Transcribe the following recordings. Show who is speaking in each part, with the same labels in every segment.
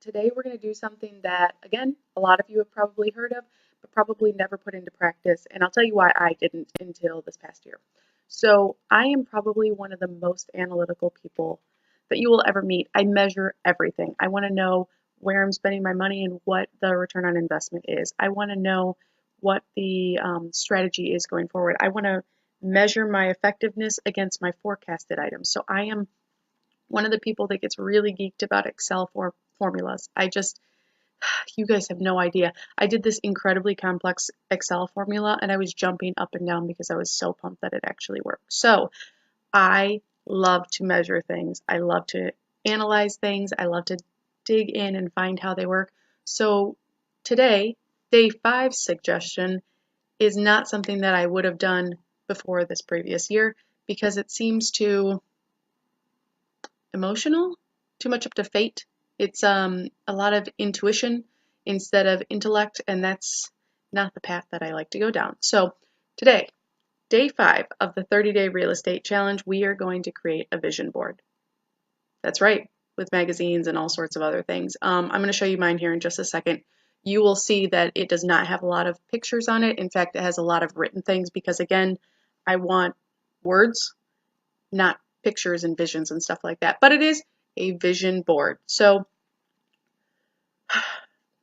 Speaker 1: today we're going to do something that, again, a lot of you have probably heard of, but probably never put into practice. And I'll tell you why I didn't until this past year. So I am probably one of the most analytical people that you will ever meet. I measure everything. I want to know where I'm spending my money and what the return on investment is. I want to know what the strategy is going forward. I want to measure my effectiveness against my forecasted items. So I am one of the people that gets really geeked about Excel formulas. You guys have no idea. I did this incredibly complex Excel formula and I was jumping up and down because I was so pumped that it actually worked. So I love to measure things. I love to analyze things. I love to dig in and find how they work. So today, day 5 suggestion is not something that I would have done before this previous year because it seems too emotional, too much up to fate. It's a lot of intuition instead of intellect, and that's not the path that I like to go down. So today, day 5 of the 30-day real estate challenge, we are going to create a vision board. That's right, with magazines and all sorts of other things. I'm going to show you mine here in just a second. You will see that it does not have a lot of pictures on it. In fact, it has a lot of written things because, again, I want words, not pictures and visions and stuff like that. But it is a vision board. So a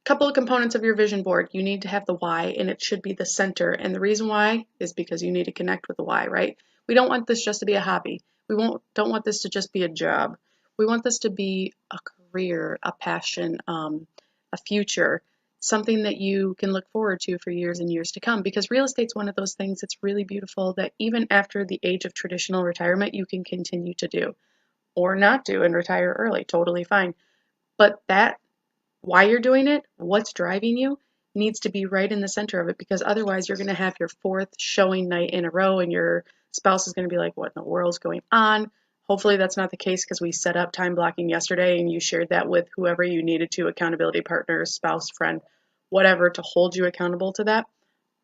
Speaker 1: couple of components of your vision board. You need to have the why, and it should be the center. And the reason why is because you need to connect with the why, right? We don't want this just to be a hobby. Don't want this to just be a job. We want this to be a career, a passion, a future, something that you can look forward to for years and years to come. Because real estate's one of those things that's really beautiful that even after the age of traditional retirement, you can continue to do or not do and retire early. Totally fine. But that why you're doing it, what's driving you, needs to be right in the center of it because otherwise you're going to have your 4th showing night in a row and your spouse is going to be like, what in the world's going on? Hopefully that's not the case because we set up time blocking yesterday and you shared that with whoever you needed to, accountability partner, spouse, friend, whatever, to hold you accountable to that.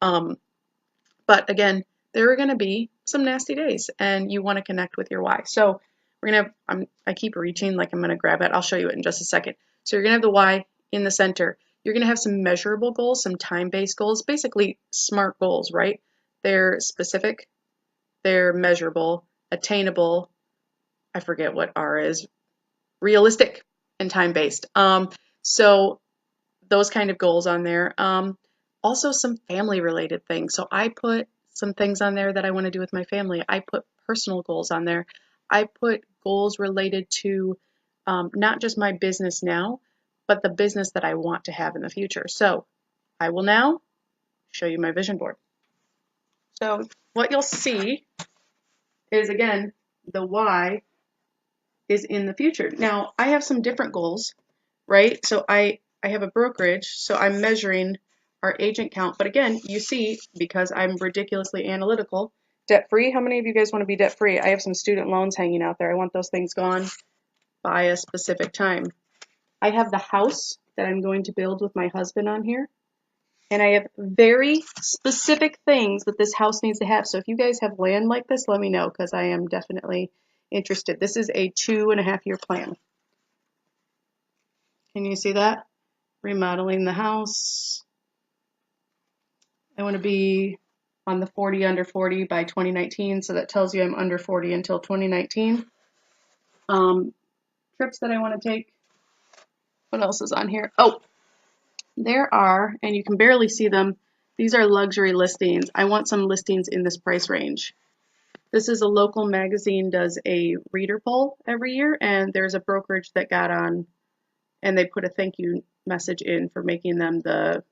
Speaker 1: But again, there are going to be some nasty days and you want to connect with your why. So we're going to have, I keep reaching like I'm going to grab it. I'll show you it in just a second. So you're going to have the why in the center. You're going to have some measurable goals, some time-based goals, basically SMART goals, right? They're specific, they're measurable, attainable, I forget what R is, realistic, and time-based. So those kind of goals on there. Also some family related things. So I put some things on there that I want to do with my family. I put personal goals on there. I put goals related to not just my business now, but the business that I want to have in the future. So I will now show you my vision board. So what you'll see is, again, the why is in the future. Now I have some different goals, right? So I have a brokerage, so I'm measuring our agent count. But again, you see, because I'm ridiculously analytical, debt free. How many of you guys want to be debt free? I have some student loans hanging out there. I want those things gone by a specific time. I have the house that I'm going to build with my husband on here. And I have very specific things that this house needs to have. So if you guys have land like this, let me know because I am definitely interested. This is a 2.5-year plan. Can you see that? Remodeling the house. I want to be on the 40 under 40 by 2019. So that tells you I'm under 40 until 2019. Trips that I want to take. What else is on here? Oh, there are, and you can barely see them, these are luxury listings. I want some listings in this price range. This is a local magazine, does a reader poll every year, and there's a brokerage that got on, and they put a thank you message in for making them their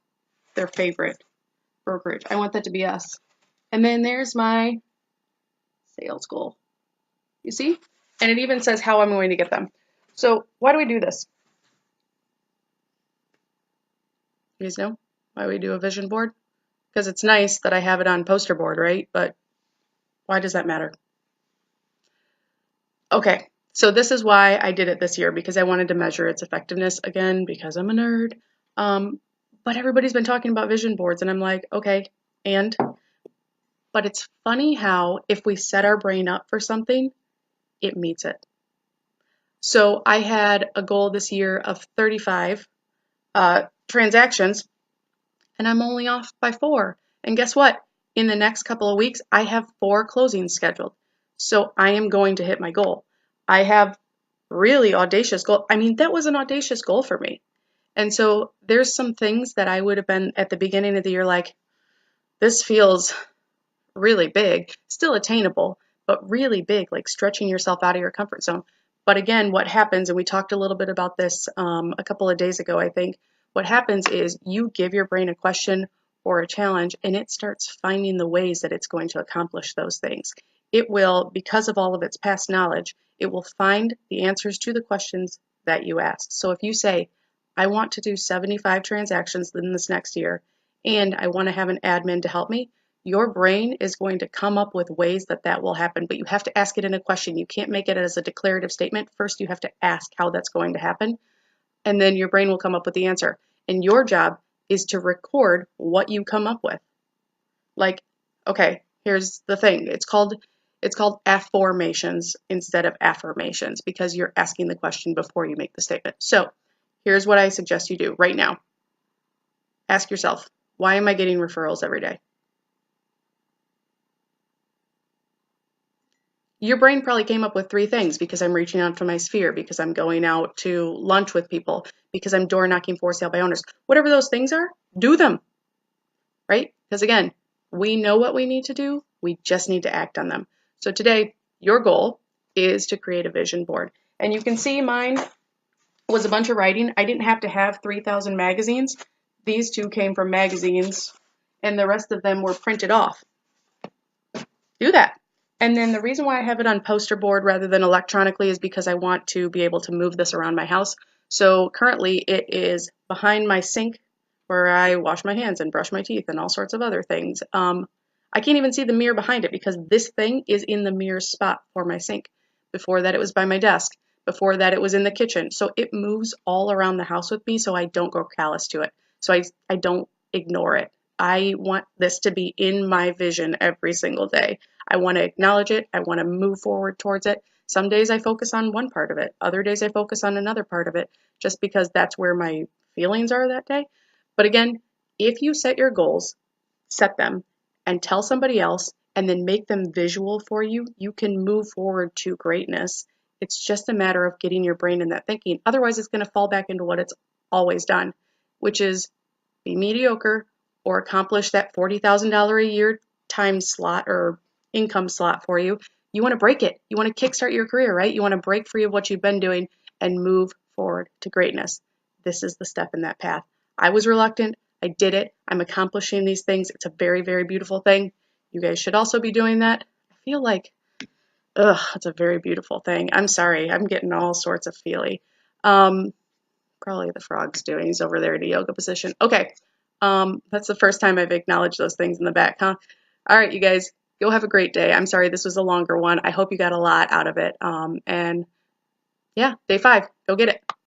Speaker 1: favorite brokerage. I want that to be us. And then there's my sales goal. You see? And it even says how I'm going to get them. So why do we do this? You guys know why we do a vision board? Because it's nice that I have it on poster board, right? But why does that matter? Okay, so this is why I did it this year, because I wanted to measure its effectiveness again, because I'm a nerd. But everybody's been talking about vision boards, and I'm like, okay, but it's funny how if we set our brain up for something, it meets it. So I had a goal this year of 35 transactions, and I'm only off by 4. And guess what? In the next couple of weeks, I have 4 closings scheduled. So I am going to hit my goal. I have really audacious goal. I mean, that was an audacious goal for me. And so there's some things that I would have been at the beginning of the year like, this feels really big, still attainable, but really big, like stretching yourself out of your comfort zone. But again, what happens, and we talked a little bit about this a couple of days ago, I think, what happens is you give your brain a question or a challenge, and it starts finding the ways that it's going to accomplish those things. It will, because of all of its past knowledge, it will find the answers to the questions that you ask. So if you say, I want to do 75 transactions in this next year, and I want to have an admin to help me, your brain is going to come up with ways that that will happen, but you have to ask it in a question. You can't make it as a declarative statement. First, you have to ask how that's going to happen, and then your brain will come up with the answer. And your job is to record what you come up with. Like, okay, here's the thing. It's called afformations instead of affirmations because you're asking the question before you make the statement. So, here's what I suggest you do right now. Ask yourself, why am I getting referrals every day? Your brain probably came up with 3 things because I'm reaching out to my sphere, because I'm going out to lunch with people, because I'm door knocking for sale by owners. Whatever those things are, do them, right? Because again, we know what we need to do, we just need to act on them. So today, your goal is to create a vision board. And you can see mine was a bunch of writing. I didn't have to have 3,000 magazines. These 2 came from magazines, and the rest of them were printed off. Do that. And then the reason why I have it on poster board rather than electronically is because I want to be able to move this around my house. So currently it is behind my sink where I wash my hands and brush my teeth and all sorts of other things. I can't even see the mirror behind it because this thing is in the mirror spot for my sink. Before that it was by my desk. Before that it was in the kitchen. So it moves all around the house with me so I don't grow callous to it. So I don't ignore it. I want this to be in my vision every single day. I want to acknowledge it. I want to move forward towards it. Some days I focus on one part of it. Other days I focus on another part of it just because that's where my feelings are that day. But again, if you set your goals, set them, and tell somebody else, and then make them visual for you, you can move forward to greatness. It's just a matter of getting your brain in that thinking. Otherwise, it's going to fall back into what it's always done, which is be mediocre or accomplish that $40,000 a year time slot or income slot for you. You want to break it. You want to kickstart your career, right? You want to break free of what you've been doing and move forward to greatness. This is the step in that path. I was reluctant. I did it. I'm accomplishing these things. It's a very, very beautiful thing. You guys should also be doing that. I feel like, it's a very beautiful thing. I'm sorry. I'm getting all sorts of feely. Um, Probably the frog's doing. He's over there in a yoga position. Okay. That's the first time I've acknowledged those things in the back, huh? All right, you guys, go have a great day. I'm sorry this was a longer one. I hope you got a lot out of it. And yeah, day 5, go get it.